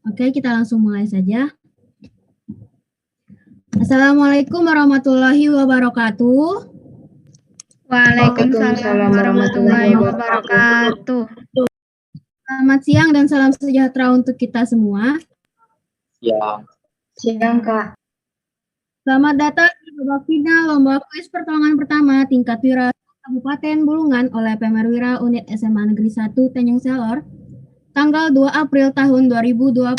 Oke, kita langsung mulai saja. Assalamualaikum warahmatullahi wabarakatuh. Waalaikumsalam warahmatullahi wabarakatuh. Selamat siang dan salam sejahtera untuk kita semua. Siang, Kak. Selamat datang di babak final Lomba Kuis Pertolongan Pertama Tingkat Wira Kabupaten Bulungan oleh Pemerwira Unit SMA Negeri 1 Tanjung Selor, tanggal 2 April tahun 2021.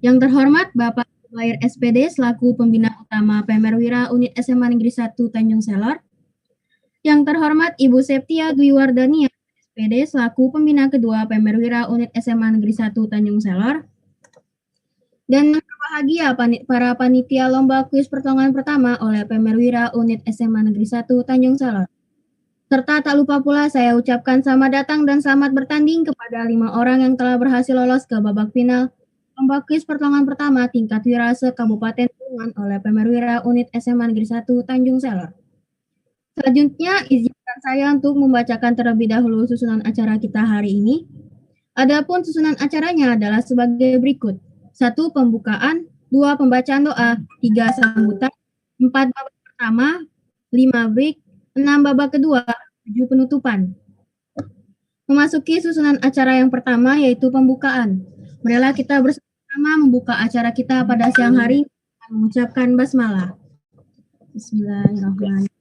Yang terhormat Bapak Zubair SPD selaku Pembina Utama Pemerwira Unit SMA Negeri 1 Tanjung Selor. Yang terhormat Ibu Septia Dwi Wardania SPD selaku Pembina Kedua Pemerwira Unit SMA Negeri 1 Tanjung Selor. Dan yang berbahagia para panitia Lomba Kuis Pertolongan Pertama oleh Pemerwira Unit SMA Negeri 1 Tanjung Selor. Serta tak lupa pula saya ucapkan selamat datang dan selamat bertanding kepada 5 orang yang telah berhasil lolos ke babak final Lomba Kuis Pertolongan Pertama Tingkat Wira se-Kabupaten Bulungan oleh Pemerwira Unit SMA Negeri 1 Tanjung Selor. Selanjutnya, izinkan saya untuk membacakan terlebih dahulu susunan acara kita hari ini. Adapun susunan acaranya adalah sebagai berikut. 1. Pembukaan, 2. Pembacaan doa, 3. Sambutan, 4. babak pertama, 5. break, 6. babak kedua, 7. penutupan. Memasuki susunan acara yang pertama yaitu pembukaan. Marilah kita bersama membuka acara kita pada siang hari dengan mengucapkan basmalah. Bismillahirrahmanirrahim.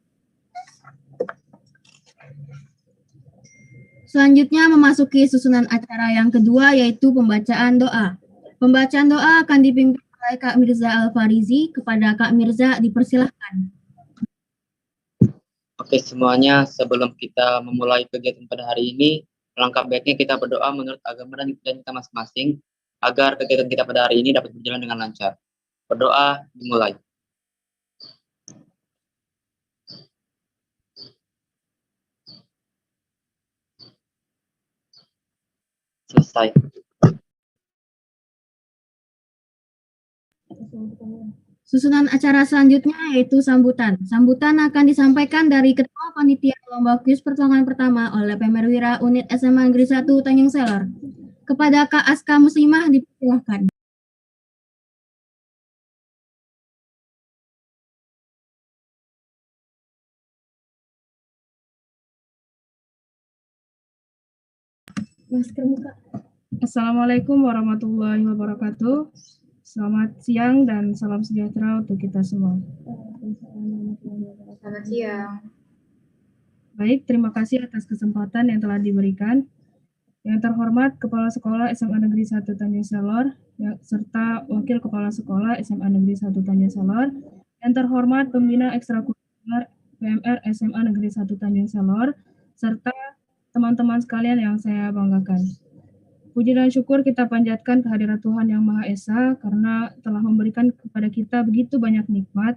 Selanjutnya memasuki susunan acara yang kedua yaitu pembacaan doa. Pembacaan doa akan dipimpin oleh Kak Mirza Al-Farizi. Kepada Kak Mirza dipersilahkan. Oke semuanya, sebelum kita memulai kegiatan pada hari ini, alangkah baiknya kita berdoa menurut agama dan kita masing-masing agar kegiatan kita pada hari ini dapat berjalan dengan lancar. Berdoa dimulai. Selesai. Susunan acara selanjutnya yaitu sambutan. Sambutan akan disampaikan dari Ketua Panitia Lomba Kuis Pertolongan Pertama oleh Pemerwira Unit SMA Negeri 1 Tanjung Selor. Kepada Kak Aska Muslimah dipersilahkan. Assalamualaikum warahmatullahi wabarakatuh. Selamat siang dan salam sejahtera untuk kita semua. Selamat siang. Baik, terima kasih atas kesempatan yang telah diberikan. Yang terhormat Kepala Sekolah SMA Negeri 1 Tanjung Selor, serta Wakil Kepala Sekolah SMA Negeri 1 Tanjung Selor. Yang terhormat Pembina Ekstrakurikuler PMR SMA Negeri 1 Tanjung Selor, serta teman-teman sekalian yang saya banggakan. Puji dan syukur kita panjatkan kehadirat Tuhan Yang Maha Esa karena telah memberikan kepada kita begitu banyak nikmat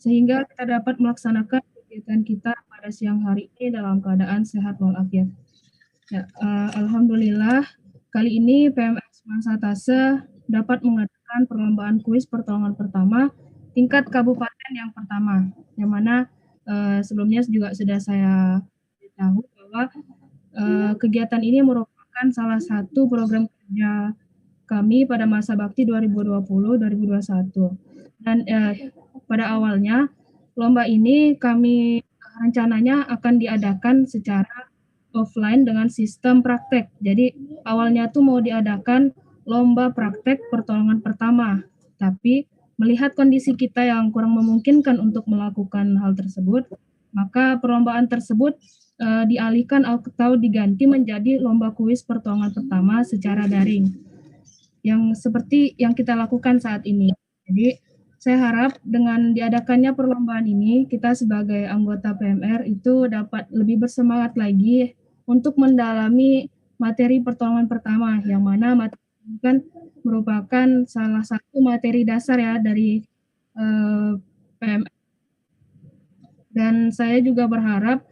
sehingga kita dapat melaksanakan kegiatan kita pada siang hari ini dalam keadaan sehat walafiat. Ya, alhamdulillah kali ini PMS Mansatase dapat mengadakan perlombaan kuis pertolongan pertama tingkat kabupaten yang pertama, yang mana sebelumnya juga sudah saya beritahu bahwa kegiatan ini merupakan salah satu program kerja kami pada masa bakti 2020-2021. Dan pada awalnya lomba ini kami rencananya akan diadakan secara offline dengan sistem praktek. Jadi awalnya tuh mau diadakan lomba praktek pertolongan pertama, tapi melihat kondisi kita yang kurang memungkinkan untuk melakukan hal tersebut, maka perlombaan tersebut dialihkan atau diganti menjadi lomba kuis pertolongan pertama secara daring, yang seperti yang kita lakukan saat ini. Jadi saya harap dengan diadakannya perlombaan ini, kita sebagai anggota PMR itu dapat lebih bersemangat lagi untuk mendalami materi pertolongan pertama, yang mana materi ini kan merupakan salah satu materi dasar ya dari PMR. Dan saya juga berharap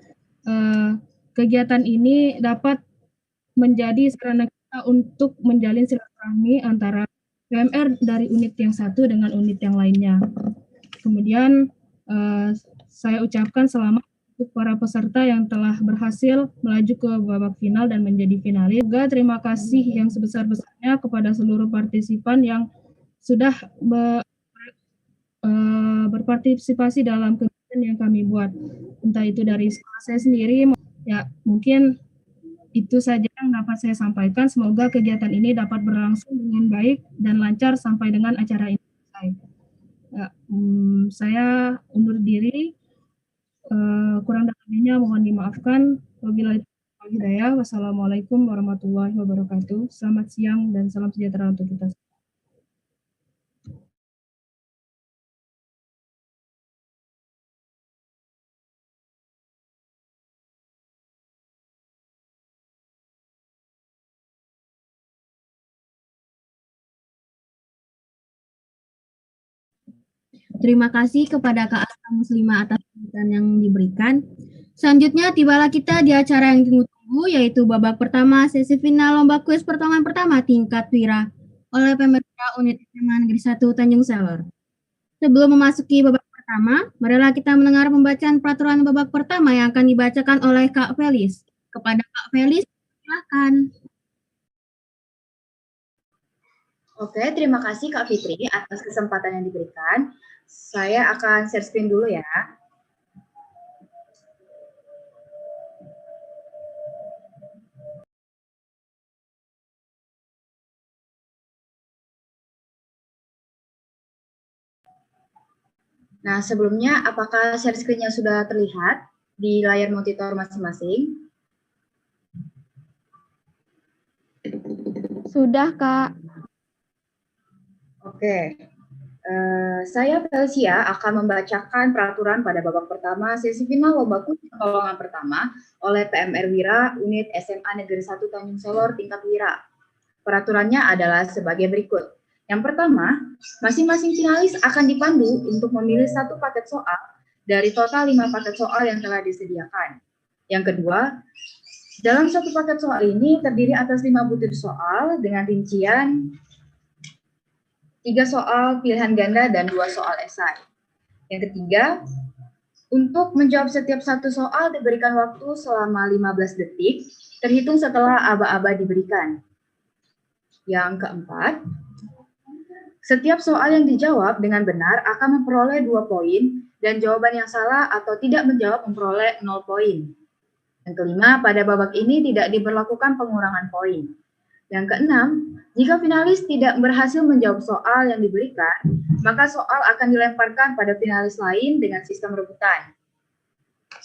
kegiatan ini dapat menjadi sarana kita untuk menjalin silaturahmi antara PMR dari unit yang satu dengan unit yang lainnya. Kemudian saya ucapkan selamat untuk para peserta yang telah berhasil melaju ke babak final dan menjadi finalis. Juga terima kasih yang sebesar-besarnya kepada seluruh partisipan yang sudah berpartisipasi dalam kegiatan yang kami buat. Entah itu dari sekolah saya sendiri, ya mungkin itu saja yang dapat saya sampaikan. Semoga kegiatan ini dapat berlangsung dengan baik dan lancar sampai dengan acara ini selesai. Ya, saya undur diri. Kurang dan lebihnya mohon dimaafkan. Wabillahi taufiq wal hidayah. Wassalamualaikum warahmatullahi wabarakatuh. Selamat siang dan salam sejahtera untuk kita. Terima kasih kepada Kak Asta Muslimah atas penjelasan yang diberikan. Selanjutnya tibalah kita di acara yang ditunggu-tunggu, yaitu babak pertama sesi final lomba kuis pertolongan pertama tingkat wira oleh pemerintah unit SMA Negeri 1 Tanjung Selor. Sebelum memasuki babak pertama, marilah kita mendengar pembacaan peraturan babak pertama yang akan dibacakan oleh Kak Felis. Kepada Kak Felis, silakan. Oke, terima kasih Kak Fitri atas kesempatan yang diberikan. Saya akan share screen dulu ya. Nah, sebelumnya apakah share screen-nya sudah terlihat di layar monitor masing-masing? Sudah, Kak. Oke. Saya Felsia akan membacakan peraturan pada babak pertama sesi final lomba kuis pertolongan pertama oleh PMR Wira Unit SMA Negeri 1 Tanjung Selor tingkat Wira. Peraturannya adalah sebagai berikut. Yang pertama, masing-masing finalis akan dipandu untuk memilih satu paket soal dari total 5 paket soal yang telah disediakan. Yang kedua, dalam satu paket soal ini terdiri atas 5 butir soal dengan rincian 3 soal pilihan ganda dan 2 soal esai. Yang ketiga, untuk menjawab setiap satu soal diberikan waktu selama 15 detik, terhitung setelah aba-aba diberikan. Yang keempat, setiap soal yang dijawab dengan benar akan memperoleh 2 poin, dan jawaban yang salah atau tidak menjawab memperoleh 0 poin. Yang kelima, pada babak ini tidak diberlakukan pengurangan poin. Yang keenam, jika finalis tidak berhasil menjawab soal yang diberikan, maka soal akan dilemparkan pada finalis lain dengan sistem rebutan.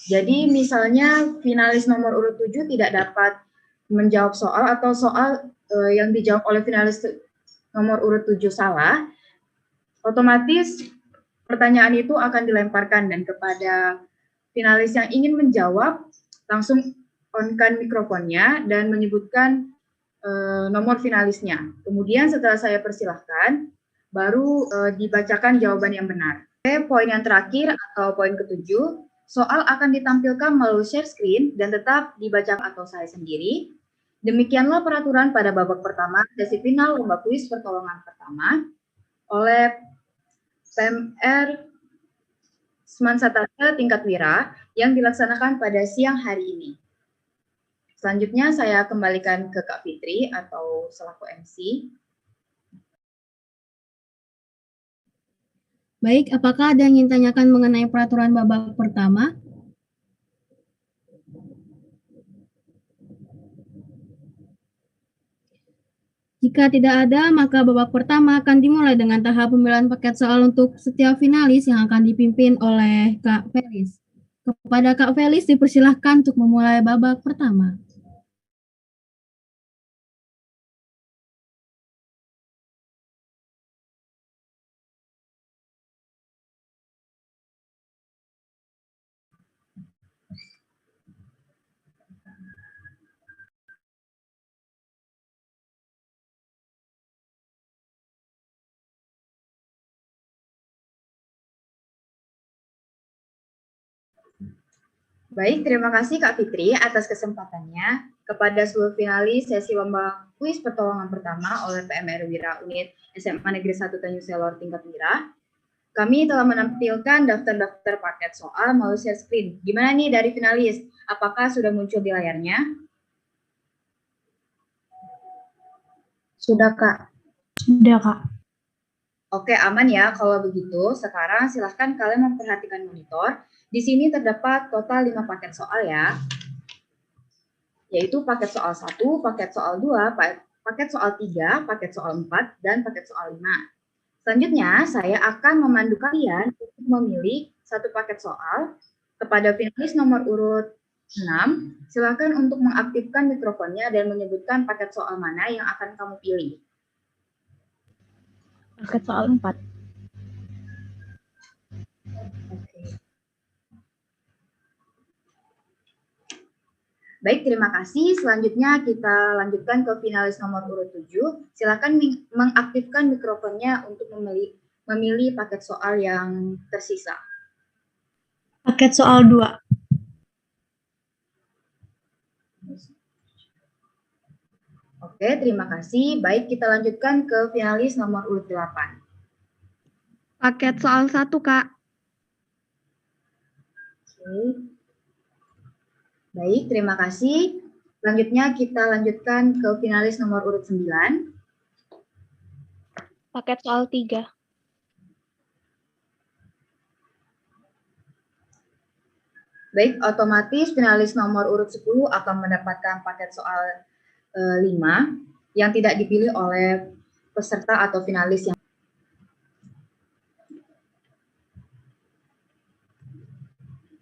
Jadi misalnya finalis nomor urut 7 tidak dapat menjawab soal atau soal yang dijawab oleh finalis nomor urut 7 salah, otomatis pertanyaan itu akan dilemparkan dan kepada finalis yang ingin menjawab, langsung on-kan mikrofonnya dan menyebutkan nomor finalisnya. Kemudian setelah saya persilahkan, baru dibacakan jawaban yang benar. Oke, poin yang terakhir atau poin ketujuh, soal akan ditampilkan melalui share screen dan tetap dibaca atau saya sendiri. Demikianlah peraturan pada babak pertama sesi final lomba kuis pertolongan pertama oleh PMR Semansatase tingkat Wira yang dilaksanakan pada siang hari ini. Selanjutnya saya kembalikan ke Kak Fitri atau selaku MC. Baik, apakah ada yang ingin tanyakan mengenai peraturan babak pertama? Jika tidak ada, maka babak pertama akan dimulai dengan tahap pemilihan paket soal untuk setiap finalis yang akan dipimpin oleh Kak Felis. Kepada Kak Felis dipersilahkan untuk memulai babak pertama. Baik, terima kasih Kak Fitri atas kesempatannya kepada seluruh finalis sesi lomba kuis pertolongan pertama oleh PMR Wira Unit SMA Negeri 1 Tanjung Selor tingkat Wira. Kami telah menampilkan daftar-daftar paket soal melalui share screen. Gimana nih dari finalis? Apakah sudah muncul di layarnya? Sudah, Kak. Sudah, Kak. Oke, aman ya. Kalau begitu, sekarang silahkan kalian memperhatikan monitor. Di sini terdapat total 5 paket soal ya. Yaitu paket soal 1, paket soal 2, paket soal 3, paket soal 4, dan paket soal 5. Selanjutnya, saya akan memandu kalian untuk memilih satu paket soal. Kepada finalis nomor urut 6, silakan untuk mengaktifkan mikrofonnya dan menyebutkan paket soal mana yang akan kamu pilih. Paket soal 4. Oke. Baik, terima kasih. Selanjutnya kita lanjutkan ke finalis nomor urut 7. Silakan mengaktifkan mikrofonnya untuk memilih paket soal yang tersisa. Paket soal 2. Oke, terima kasih. Baik, kita lanjutkan ke finalis nomor urut 8. Paket soal 1, Kak. Oke. Baik, terima kasih. Selanjutnya kita lanjutkan ke finalis nomor urut 9. Paket soal 3. Baik, otomatis finalis nomor urut 10 akan mendapatkan paket soal 5 yang tidak dipilih oleh peserta atau finalis yang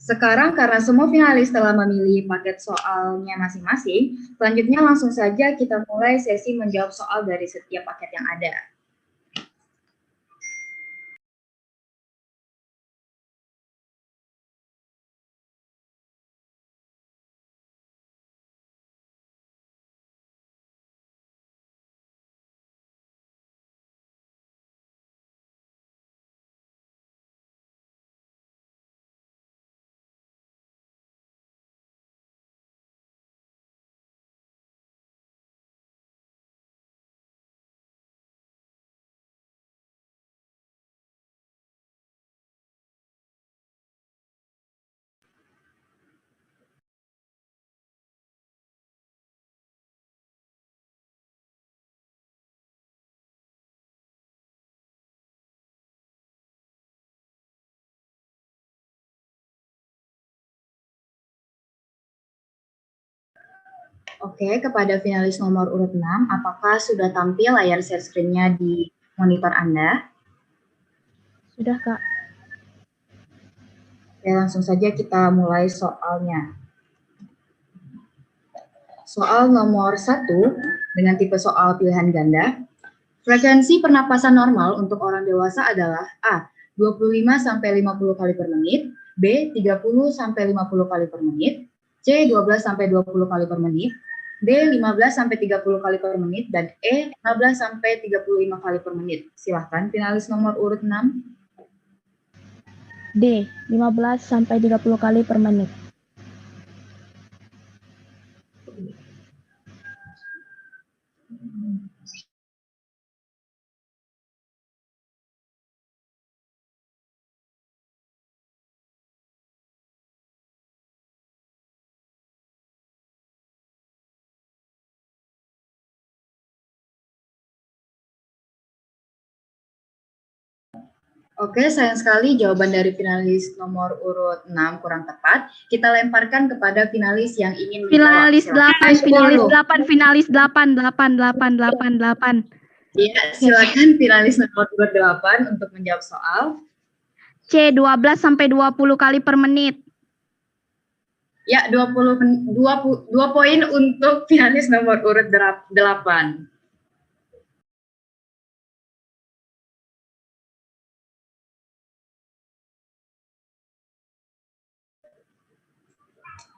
sekarang karena semua finalis telah memilih paket soalnya masing-masing, selanjutnya langsung saja kita mulai sesi menjawab soal dari setiap paket yang ada. Oke, kepada finalis nomor urut 6, apakah sudah tampil layar share screen-nya di monitor Anda? Sudah, Kak. Oke, langsung saja kita mulai soalnya. Soal nomor 1 dengan tipe soal pilihan ganda. Frekuensi pernapasan normal untuk orang dewasa adalah A. 25-50 kali per menit, B. 30-50 kali per menit, C. 12-20 kali per menit, D. 15-30 kali per menit, dan E. 15-35 kali per menit. Silahkan finalis nomor urut 6. D. 15-30 kali per menit. Oke, sayang sekali jawaban dari finalis nomor urut 6 kurang tepat. Kita lemparkan kepada finalis yang ingin menjawab. Finalis 8, finalis 8. Iya, silakan finalis nomor urut 8 untuk menjawab soal. C. 12-20 kali per menit. Ya, 2 poin untuk finalis nomor urut 8.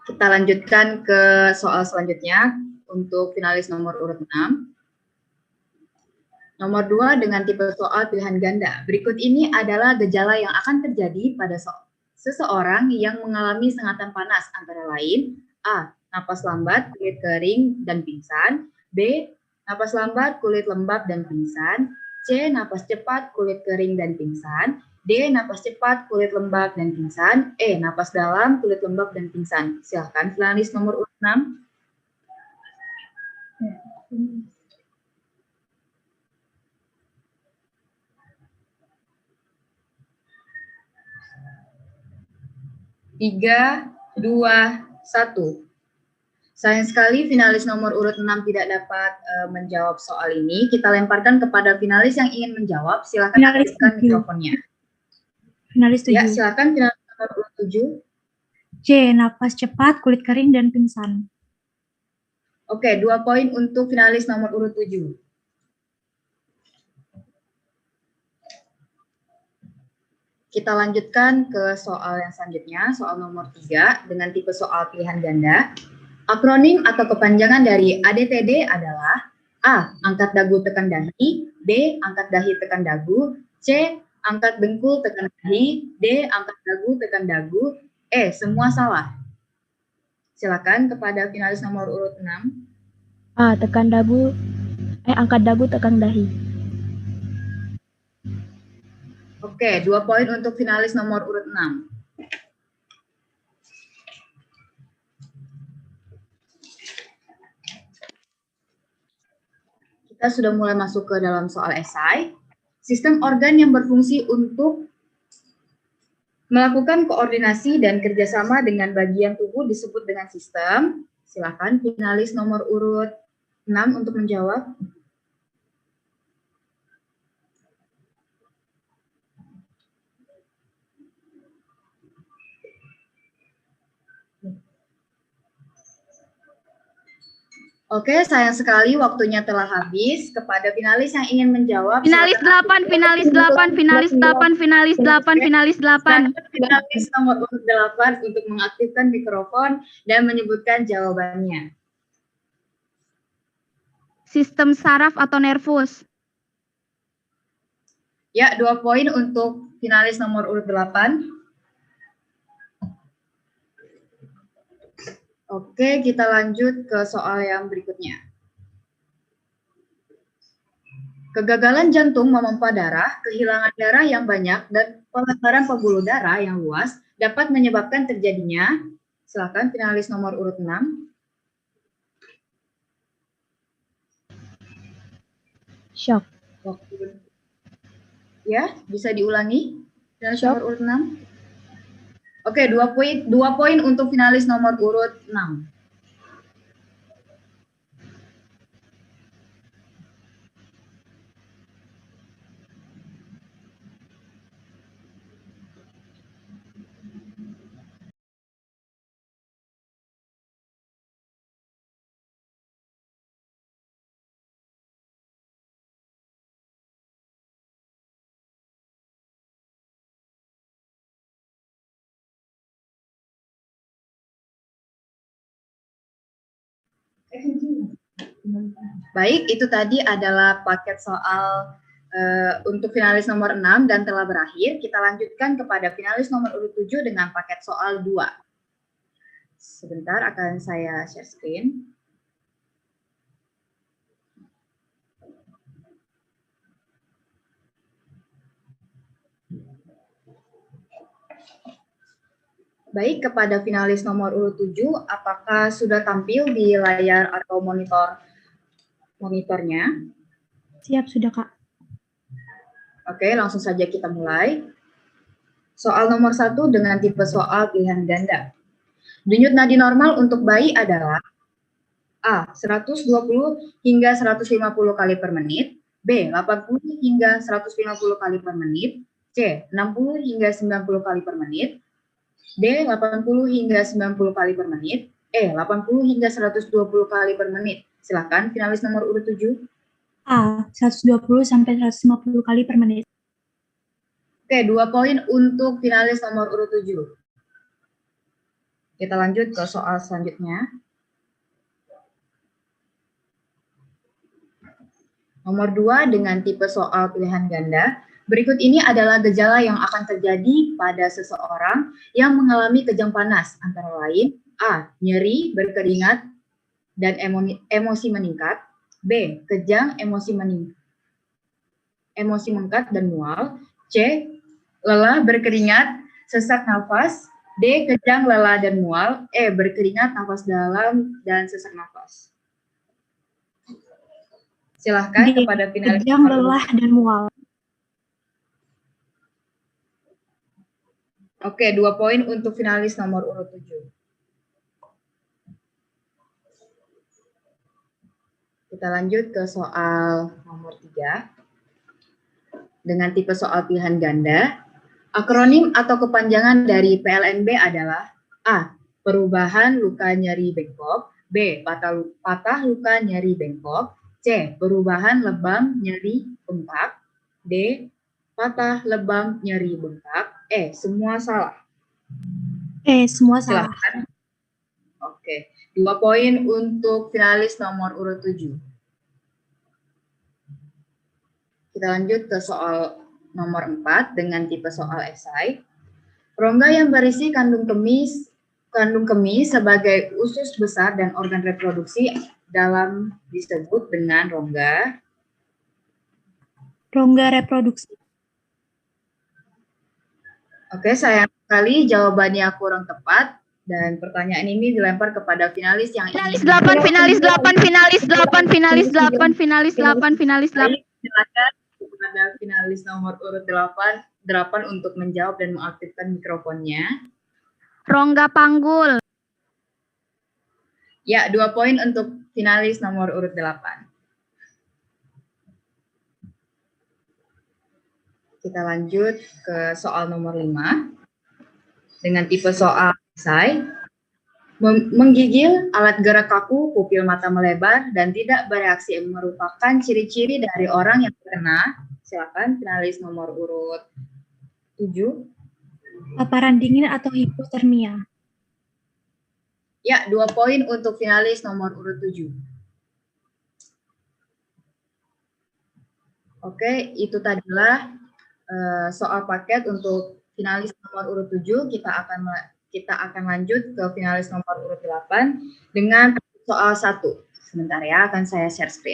Kita lanjutkan ke soal selanjutnya untuk finalis nomor urut 6. Nomor 2 dengan tipe soal pilihan ganda. Berikut ini adalah gejala yang akan terjadi pada seseorang yang mengalami sengatan panas, antara lain A. Napas lambat, kulit kering, dan pingsan. B. Napas lambat, kulit lembab, dan pingsan. C. Napas cepat, kulit kering dan pingsan. D. Napas cepat, kulit lembab dan pingsan. E. Napas dalam, kulit lembab dan pingsan. Silakan finalis nomor urut 6. Tiga, 2, 1. Sayang sekali finalis nomor urut 6 tidak dapat menjawab soal ini. Kita lemparkan kepada finalis yang ingin menjawab. Silakan aktifkan mikrofonnya. Finalis 7. Ya, silakan finalis nomor urut 7. C. Napas cepat, kulit kering, dan pingsan. Oke, 2 poin untuk finalis nomor urut 7. Kita lanjutkan ke soal yang selanjutnya, soal nomor 3 dengan tipe soal pilihan ganda. Akronim atau kepanjangan dari ADTD adalah A. Angkat dagu tekan dahi, B. Angkat dahi tekan dagu, C. Angkat dengkul tekan dahi, D. Angkat dagu tekan dagu, E. Semua salah. Silakan kepada finalis nomor urut 6. A. Angkat dagu tekan dahi. Oke, 2 poin untuk finalis nomor urut 6. Kita sudah mulai masuk ke dalam soal esai. Sistem organ yang berfungsi untuk melakukan koordinasi dan kerjasama dengan bagian tubuh disebut dengan sistem. Silakan finalis nomor urut 6 untuk menjawab. Oke, sayang sekali waktunya telah habis. Kepada finalis yang ingin menjawab, Finalis 8, finalis 8, finalis 8, finalis 8, finalis 8. Finalis nomor urut 8 untuk mengaktifkan mikrofon dan menyebutkan jawabannya. Sistem saraf atau nervus. Ya, 2 poin untuk finalis nomor urut 8. Oke, kita lanjut ke soal yang berikutnya. Kegagalan jantung memompa darah, kehilangan darah yang banyak, dan pelebaran pembuluh darah yang luas dapat menyebabkan terjadinya. Silakan finalis nomor urut 6. Shock. Ya, bisa diulangi. Finalis nomor urut 6. Oke, 2 poin untuk finalis nomor urut 6. Baik, itu tadi adalah paket soal untuk finalis nomor 6 dan telah berakhir. Kita lanjutkan kepada finalis nomor urut 7 dengan paket soal 2. Sebentar, akan saya share screen. Baik, kepada finalis nomor urut 7, apakah sudah tampil di layar atau monitornya? Siap, sudah, Kak. Oke, langsung saja kita mulai. Soal nomor 1 dengan tipe soal pilihan ganda. Denyut nadi normal untuk bayi adalah A. 120 hingga 150 kali per menit, B. 80 hingga 150 kali per menit, C. 60 hingga 90 kali per menit, D. 80 hingga 90 kali per menit, E. 80 hingga 120 kali per menit. Silakan finalis nomor urut 7. A. 120 sampai 150 kali per menit. Oke, 2 poin untuk finalis nomor urut 7. Kita lanjut ke soal selanjutnya. Nomor 2 dengan tipe soal pilihan ganda. Berikut ini adalah gejala yang akan terjadi pada seseorang yang mengalami kejang panas, antara lain A. Nyeri, berkeringat, dan emosi meningkat. B. Kejang, emosi meningkat. emosi mengkat dan mual. C. Lelah, berkeringat, sesak nafas. D. Kejang, lelah, dan mual. E. Berkeringat, nafas dalam, dan sesak nafas. Silahkan D. kepada finalis. Kejang, lelah, dan mual. Oke, 2 poin untuk finalis nomor urut 7. Kita lanjut ke soal nomor 3. Dengan tipe soal pilihan ganda. Akronim atau kepanjangan dari PLNB adalah A. Perubahan luka nyeri bengkok. B. Patah luka nyeri bengkok. C. Perubahan lebam nyeri bengkak. D. Patah lebam nyeri bengkak. E. Semua salah. Semua salah. Silakan. Oke, 2 poin untuk finalis nomor urut 7. Kita lanjut ke soal nomor 4 dengan tipe soal esai. Rongga yang berisi kandung kemih sebagai usus besar dan organ reproduksi dalam disebut dengan rongga reproduksi. Oke, sayang sekali jawabannya kurang tepat dan pertanyaan ini dilempar kepada finalis yang Finalis 8, finalis 8, finalis 8, finalis 8, finalis 8, finalis 8. Silakan kepada finalis nomor urut 8 untuk menjawab dan mengaktifkan mikrofonnya. Rongga panggul. Ya, 2 poin untuk finalis nomor urut 8. Kita lanjut ke soal nomor 5. Dengan tipe soal esai. Menggigil, alat gerak kaku, pupil mata melebar, dan tidak bereaksi merupakan ciri-ciri dari orang yang terkena. Silakan finalis nomor urut 7. Paparan dingin atau hipotermia. Ya, 2 poin untuk finalis nomor urut 7. Oke, itu tadilah soal paket untuk finalis nomor urut 7. Kita akan lanjut ke finalis nomor urut 8 dengan soal 1. Sebentar ya, akan saya share screen.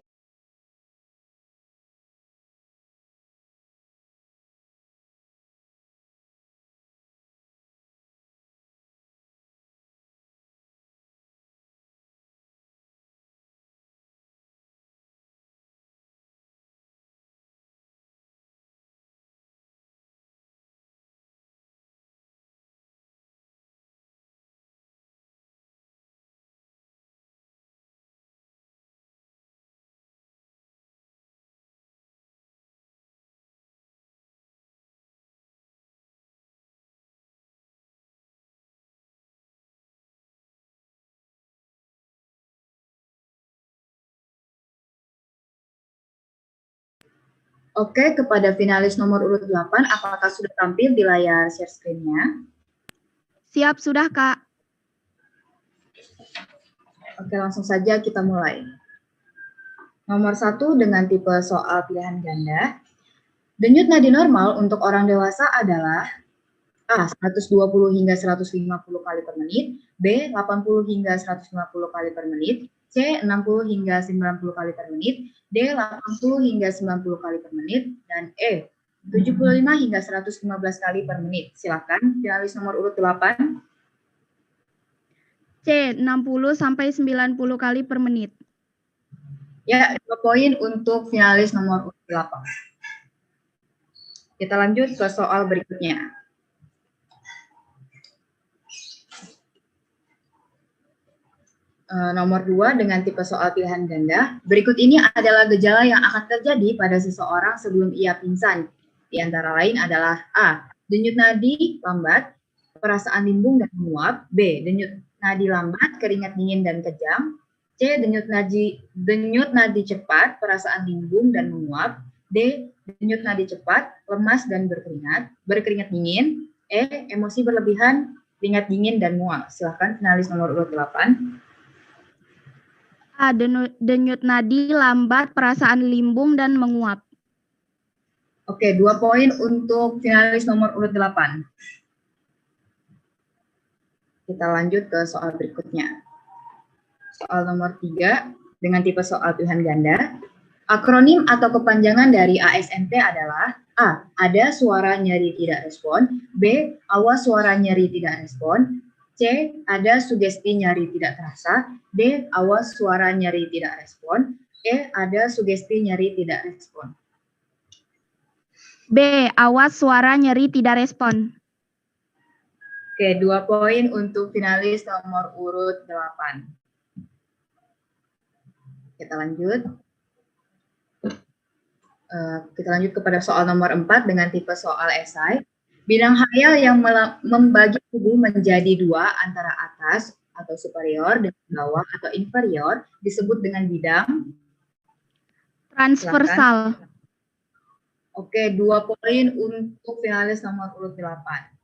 Oke, kepada finalis nomor urut 8, apakah sudah tampil di layar share screen-nya? Siap sudah, Kak. Oke, langsung saja kita mulai. Nomor 1 dengan tipe soal pilihan ganda. Denyut nadi normal untuk orang dewasa adalah A. 120 hingga 150 kali per menit, B. 80 hingga 150 kali per menit, C. 60 hingga 90 kali per menit, D. 80 hingga 90 kali per menit, dan E. 75 hingga 115 kali per menit. Silakan finalis nomor urut 8. C. 60 sampai 90 kali per menit. Ya, 2 poin untuk finalis nomor urut 8. Kita lanjut ke soal berikutnya. Nomor 2 dengan tipe soal pilihan ganda. Berikut ini adalah gejala yang akan terjadi pada seseorang sebelum ia pingsan. Di antara lain adalah A. Denyut nadi lambat, perasaan limbung dan menguap. B. Denyut nadi lambat, keringat dingin dan kejang. C. Denyut nadi cepat, perasaan limbung dan menguap. D. Denyut nadi cepat, lemas dan berkeringat dingin. E. Emosi berlebihan, keringat dingin dan mual. Silakan finalis nomor urut 8. A. Denyut nadi lambat, perasaan limbung dan menguap. Oke, 2 poin untuk finalis nomor urut 8. Kita lanjut ke soal berikutnya. Soal nomor 3 dengan tipe soal pilihan ganda. Akronim atau kepanjangan dari ASNP adalah A. Ada suara nyeri tidak respon. B. Awas suara nyeri tidak respon. C. Ada sugesti nyeri tidak terasa. D. Awas suara nyeri tidak respon. E. Ada sugesti nyeri tidak respon. B. Awas suara nyeri tidak respon. Oke, 2 poin untuk finalis nomor urut 8. Kita lanjut. Kita lanjut kepada soal nomor 4 dengan tipe soal esai. Bidang hayal yang membagi tubuh menjadi dua antara atas atau superior dan bawah atau inferior disebut dengan bidang Transversal. Silakan. Oke, 2 poin untuk finalis nomor urut 8.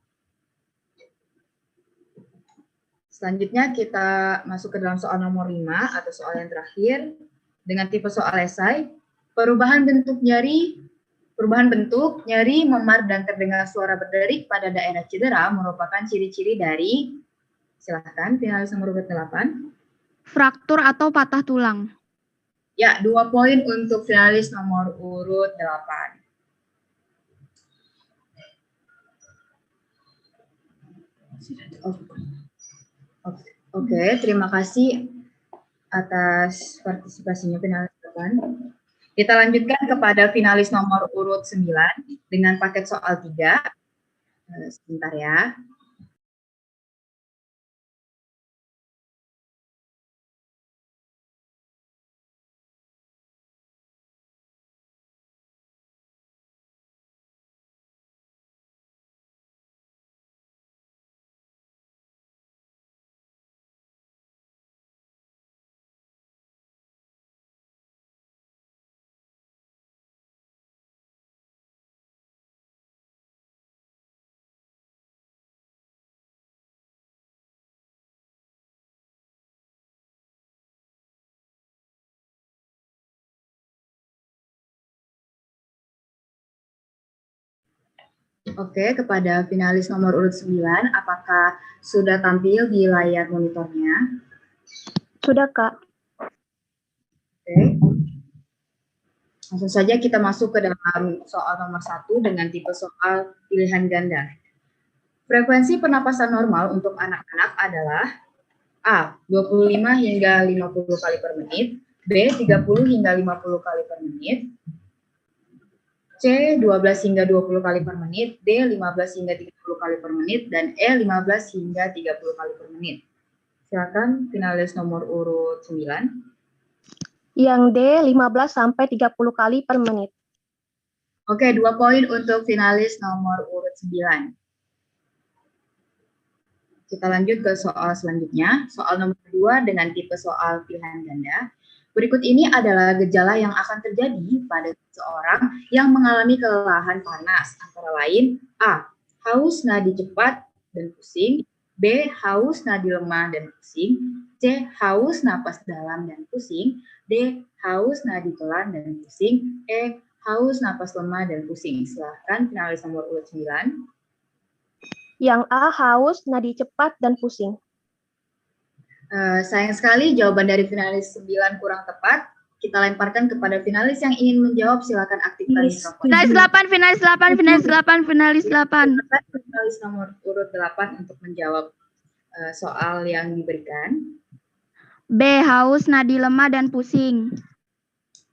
Selanjutnya kita masuk ke dalam soal nomor 5 atau soal yang terakhir dengan tipe soal esai. Perubahan bentuk, nyeri, memar, dan terdengar suara berderik pada daerah cedera merupakan ciri-ciri dari, silakan, finalis nomor urut 8. Fraktur atau patah tulang. Ya, 2 poin untuk finalis nomor urut 8. Oke, terima kasih atas partisipasinya finalis 8. Kita lanjutkan kepada finalis nomor urut 9 dengan paket soal 3. Sebentar ya. Oke, kepada finalis nomor urut 9, apakah sudah tampil di layar monitornya? Sudah, Kak. Oke. Langsung saja kita masuk ke dalam soal nomor 1 dengan tipe soal pilihan ganda. Frekuensi pernapasan normal untuk anak-anak adalah A. 25 hingga 50 kali per menit, B. 30 hingga 50 kali per menit, C. 12 hingga 20 kali per menit, D. 15 hingga 30 kali per menit, dan E. 15 hingga 30 kali per menit. Silakan finalis nomor urut 9. Yang D 15 sampai 30 kali per menit. Oke, 2 poin untuk finalis nomor urut 9. Kita lanjut ke soal selanjutnya, soal nomor 2 dengan tipe soal pilihan ganda. Berikut ini adalah gejala yang akan terjadi pada seseorang yang mengalami kelelahan panas, antara lain A. Haus nadi cepat dan pusing, B. Haus nadi lemah dan pusing, C. Haus napas dalam dan pusing, D. Haus nadi pelan dan pusing, E. Haus napas lemah dan pusing. Silahkan finalis nomor urut 9. Yang A. Haus, nadi cepat, dan pusing. Sayang sekali jawaban dari finalis 9 kurang tepat. Kita lemparkan kepada finalis yang ingin menjawab. Silakan aktifkan mikrofon. Finalis 8, finalis 8, finalis 8, finalis 8. Finalis nomor urut 8 untuk menjawab soal yang diberikan. B. Haus, nadi lemah, dan pusing.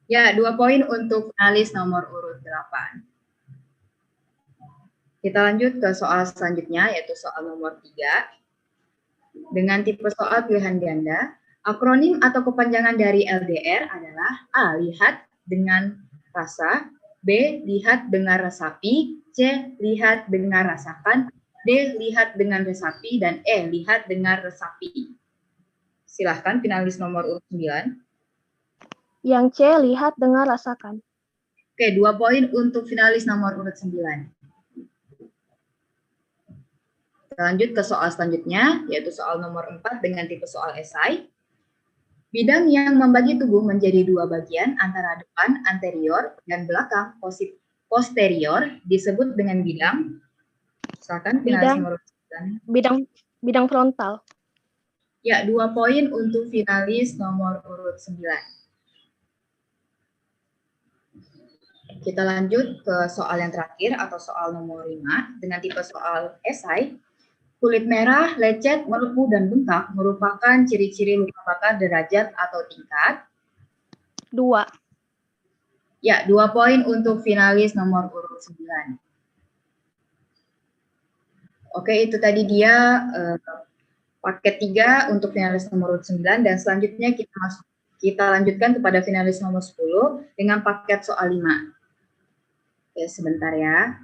Ya, 2 poin untuk finalis nomor urut 8. Kita lanjut ke soal selanjutnya, yaitu soal nomor 3. Dengan tipe soal pilihan ganda, akronim atau kepanjangan dari LDR adalah A. Lihat dengan rasa, B. Lihat dengar resapi, C. Lihat dengar rasakan, D. Lihat dengan resapi, dan E. Lihat dengar resapi. Silahkan finalis nomor urut 9. Yang C. Lihat dengar rasakan. Oke, 2 poin untuk finalis nomor urut 9. Kita lanjut ke soal selanjutnya, yaitu soal nomor 4 dengan tipe soal esai. Bidang yang membagi tubuh menjadi 2 bagian antara depan, anterior, dan belakang, posterior, disebut dengan bidang. Silakan finalis nomor 9. Bidang frontal. Ya, 2 poin untuk finalis nomor urut 9. Kita lanjut ke soal yang terakhir atau soal nomor 5 dengan tipe soal esai. Kulit merah, lecet, melepuh, dan bengkak merupakan ciri-ciri luka bakar derajat atau tingkat. 2. Ya, 2 poin untuk finalis nomor urut 9. Oke, itu tadi dia paket 3 untuk finalis nomor urut 9 dan selanjutnya kita lanjutkan kepada finalis nomor 10 dengan paket soal 5. Oke, sebentar ya.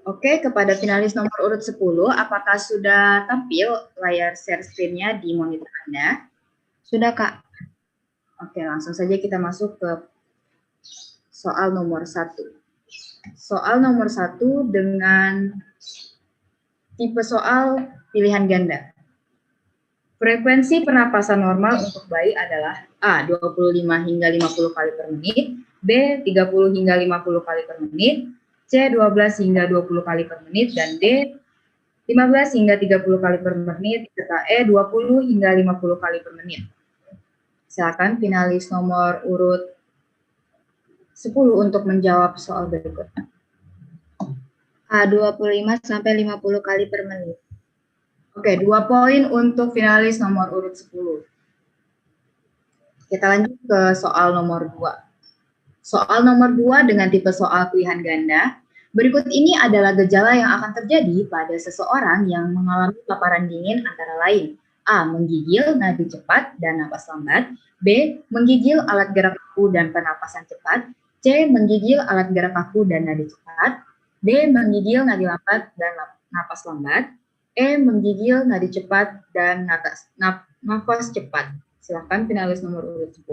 Oke, kepada finalis nomor urut 10, apakah sudah tampil layar share screen-nya di monitor Anda? Sudah, Kak? Oke, langsung saja kita masuk ke soal nomor 1. Soal nomor 1 dengan tipe soal pilihan ganda. Frekuensi pernapasan normal untuk bayi adalah A. 25 hingga 50 kali per menit, B. 30 hingga 50 kali per menit, C. 12 hingga 20 kali per menit, dan D. 15 hingga 30 kali per menit, serta E. 20 hingga 50 kali per menit. Silakan finalis nomor urut 10 untuk menjawab soal berikut. A. 25 sampai 50 kali per menit. Oke, 2 poin untuk finalis nomor urut 10. Kita lanjut ke soal nomor 2. Soal nomor 2 dengan tipe soal pilihan ganda. Berikut ini adalah gejala yang akan terjadi pada seseorang yang mengalami paparan dingin antara lain. A. Menggigil, nadi cepat, dan napas lambat. B. Menggigil, alat gerak kaku dan pernapasan cepat. C. Menggigil, alat gerak kaku dan nadi cepat. D. Menggigil, nadi lambat, dan napas lambat. E. Menggigil, nadi cepat, dan nafas cepat. Silakan finalis nomor urut 10.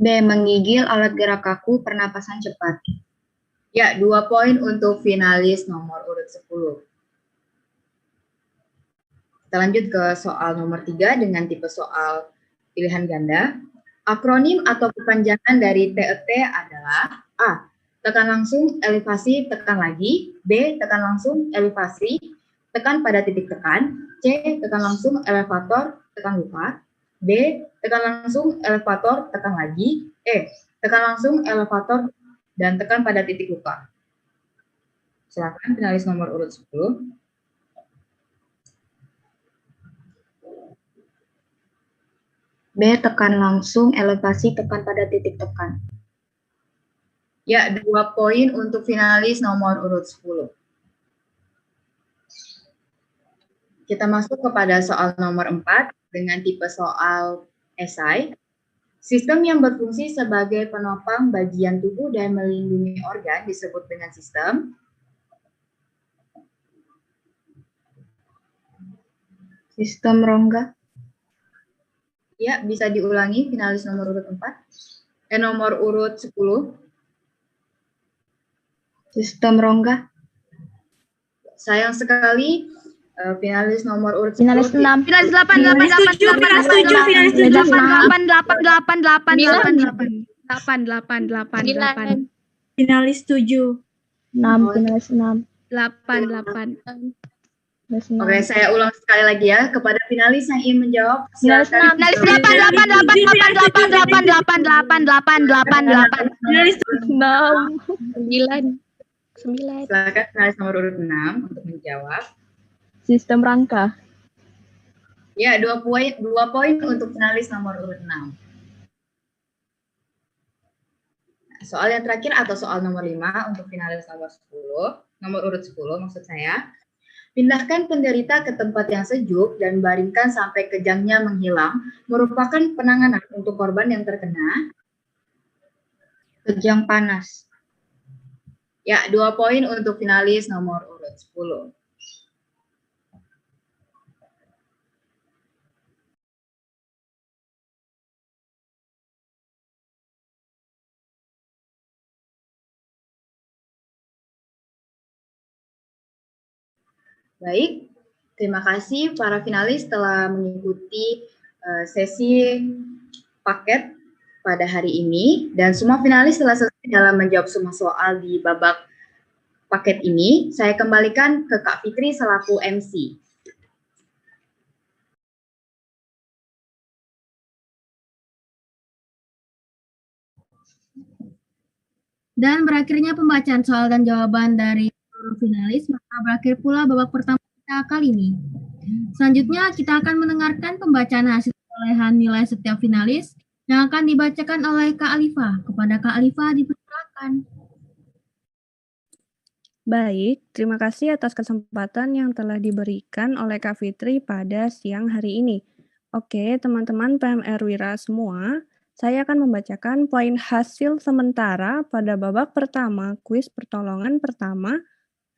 B. Menggigil, alat gerak kaku, pernapasan cepat. Ya, 2 poin untuk finalis nomor urut 10. Kita lanjut ke soal nomor 3 dengan tipe soal pilihan ganda. Akronim atau kepanjangan dari TET adalah A. Tekan langsung, elevasi, tekan lagi. B. Tekan langsung, elevasi, tekan pada titik tekan. C. Tekan langsung, elevator, tekan luka. D. Tekan langsung, elevator, tekan lagi. E. Tekan langsung, elevator, dan tekan pada titik luka. Silakan finalis nomor urut 10. B. Tekan langsung, elevasi, tekan pada titik tekan. Ya, 2 poin untuk finalis nomor urut 10. Kita masuk kepada soal nomor 4 dengan tipe soal esai. Sistem yang berfungsi sebagai penopang bagian tubuh dan melindungi organ disebut dengan sistem. Sistem rongga. Ya, bisa diulangi finalis nomor urut 4. Nomor urut 10. Sistem rongga. Sayang sekali, finalis nomor urut 10. Finalis 6. Finalis 8. Finalis 7. Finalis 7. Finalis 7. 8. Finalis 7. 6, finalis 6. 8. Oke, saya ulang sekali lagi ya kepada finalis yang ingin menjawab. Finalis 6. Finalis 8. Finalis 9. Silakan finalis nomor urut 6 untuk menjawab. Sistem rangka. Ya, 2 poin untuk finalis nomor urut 6. soal yang terakhir atau soal nomor 5 untuk finalis nomor urut 10 maksud saya. Pindahkan penderita ke tempat yang sejuk dan baringkan sampai kejangnya menghilang merupakan penanganan untuk korban yang terkena kejang panas. Ya, 2 poin untuk finalis nomor urut 10. Baik, terima kasih para finalis telah mengikuti sesi paket pada hari ini dan semua finalis telah selesai dalam menjawab semua soal di babak paket ini. Saya kembalikan ke Kak Fitri selaku MC. Dan berakhirnya pembacaan soal dan jawaban dari seluruh finalis, maka berakhir pula babak pertama kita kali ini. Selanjutnya kita akan mendengarkan pembacaan hasil perolehan nilai setiap finalis yang akan dibacakan oleh Kak Alifah. Kepada Kak Alifah dipersilakan. Baik, terima kasih atas kesempatan yang telah diberikan oleh Kak Fitri pada siang hari ini. Oke, teman-teman PMR Wira semua, saya akan membacakan poin hasil sementara pada babak pertama kuis pertolongan pertama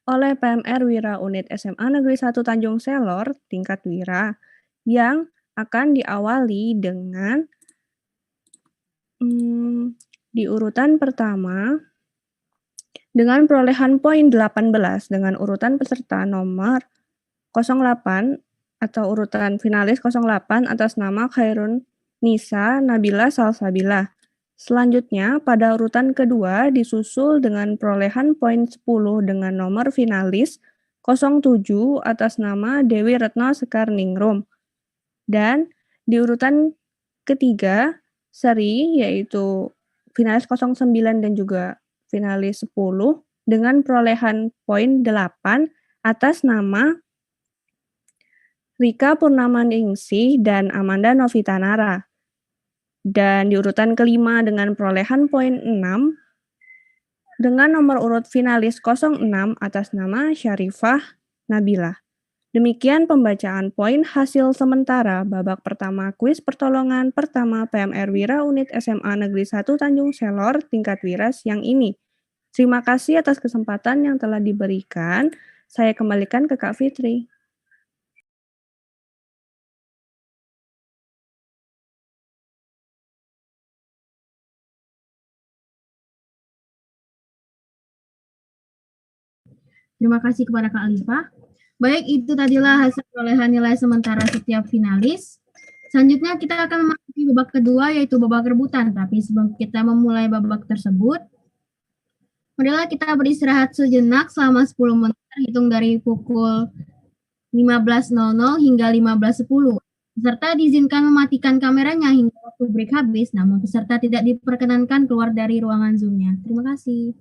oleh PMR Wira Unit SMA Negeri 1 Tanjung Selor tingkat Wira yang akan diawali dengan di urutan pertama dengan perolehan poin 18 dengan urutan peserta nomor 08 atau urutan finalis 08 atas nama Khairun Nisa Nabila Salsabila. Selanjutnya, pada urutan kedua disusul dengan perolehan poin 10 dengan nomor finalis 07 atas nama Dewi Retno Sekarningrum. Dan di urutan ketiga, seri yaitu finalis 09 dan juga finalis 10 dengan perolehan poin 8 atas nama Rika Purnamaningsi dan Amanda Novitanara. Dan di urutan kelima dengan perolehan poin 6 dengan nomor urut finalis 06 atas nama Syarifah Nabila. Demikian pembacaan poin hasil sementara babak pertama kuis pertolongan pertama PMR Wira Unit SMA Negeri 1 Tanjung Selor tingkat Wira siang ini. Terima kasih atas kesempatan yang telah diberikan. Saya kembalikan ke Kak Fitri. Terima kasih kepada Kak Alifah. Baik, itu tadilah hasil perolehan nilai sementara setiap finalis. Selanjutnya kita akan memasuki babak kedua yaitu babak rebutan. Tapi sebelum kita memulai babak tersebut, marilah kita beristirahat sejenak selama 10 menit terhitung dari pukul 15.00 hingga 15.10. Peserta diizinkan mematikan kameranya hingga waktu break habis, namun peserta tidak diperkenankan keluar dari ruangan Zoom-nya. Terima kasih.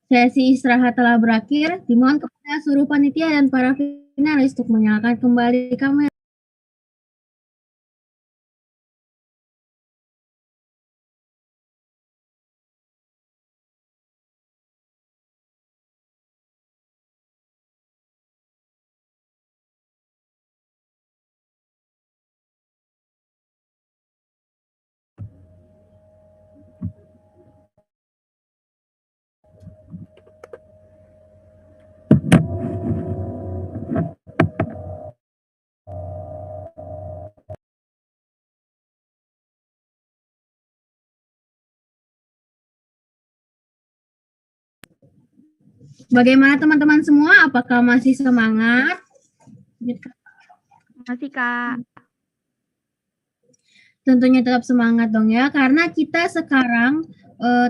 Sesi istirahat telah berakhir. Dimohon kepada seluruh panitia dan para finalis untuk menyalakan kembali kamera. Bagaimana teman-teman semua? Apakah masih semangat? Masih, Kak. Tentunya tetap semangat dong ya, karena kita sekarang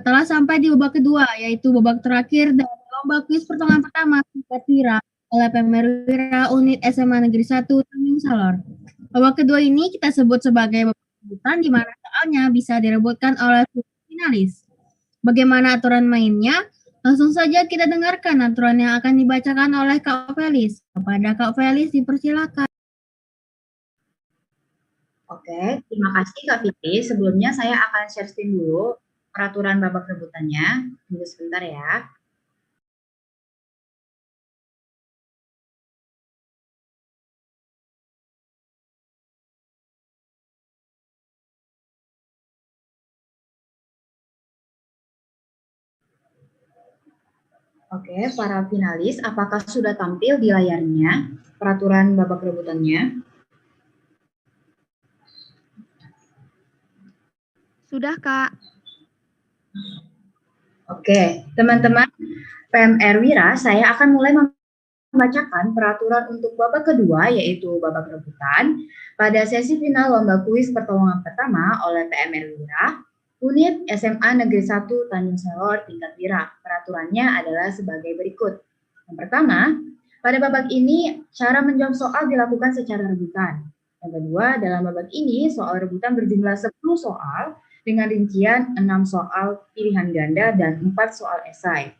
telah sampai di babak kedua, yaitu babak terakhir dari lomba kuis pertemuan pertama tingkat Wira oleh PMR Wira Unit SMA Negeri 1 Tanjung Salor. Babak kedua ini kita sebut sebagai babak rebutan, di mana soalnya bisa direbutkan oleh finalis. Bagaimana aturan mainnya? Langsung saja kita dengarkan aturan yang akan dibacakan oleh Kak Felis. Kepada Kak Felis dipersilakan. Oke, terima kasih Kak Fitri. Sebelumnya saya akan share screen dulu peraturan babak rebutannya. Tunggu sebentar ya. Oke, para finalis, apakah sudah tampil di layarnya peraturan babak rebutannya? Sudah, Kak. Oke, teman-teman PMR Wira, saya akan mulai membacakan peraturan untuk babak kedua, yaitu babak rebutan, pada sesi final lomba kuis pertolongan pertama oleh PMR Wira, Unit SMA Negeri 1 Tanjung Salor tingkat Wira. Peraturannya adalah sebagai berikut. Yang pertama, pada babak ini cara menjawab soal dilakukan secara rebutan. Yang kedua, dalam babak ini soal rebutan berjumlah 10 soal dengan rincian 6 soal pilihan ganda dan 4 soal esai.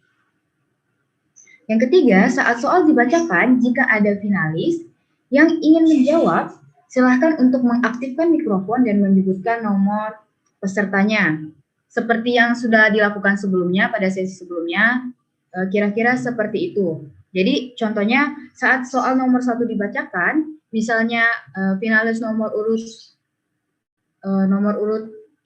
Yang ketiga, saat soal dibacakan, jika ada finalis yang ingin menjawab, silahkan untuk mengaktifkan mikrofon dan menyebutkan nomor pesertanya. Seperti yang sudah dilakukan sebelumnya pada sesi sebelumnya, kira-kira seperti itu. Jadi contohnya saat soal nomor 1 dibacakan, misalnya finalis nomor urut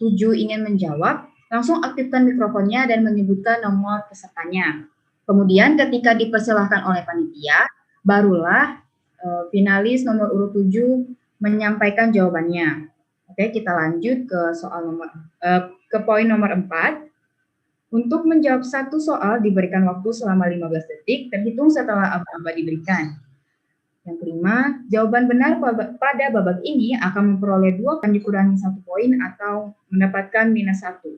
7 ingin menjawab, langsung aktifkan mikrofonnya dan menyebutkan nomor pesertanya. Kemudian ketika dipersilahkan oleh panitia, barulah finalis nomor urut 7 menyampaikan jawabannya. Oke, kita lanjut ke poin nomor 4. Untuk menjawab satu soal diberikan waktu selama 15 detik terhitung setelah aba-aba diberikan. Yang kelima, jawaban benar pada babak ini akan memperoleh 2 akan dikurangi 1 poin atau mendapatkan -1.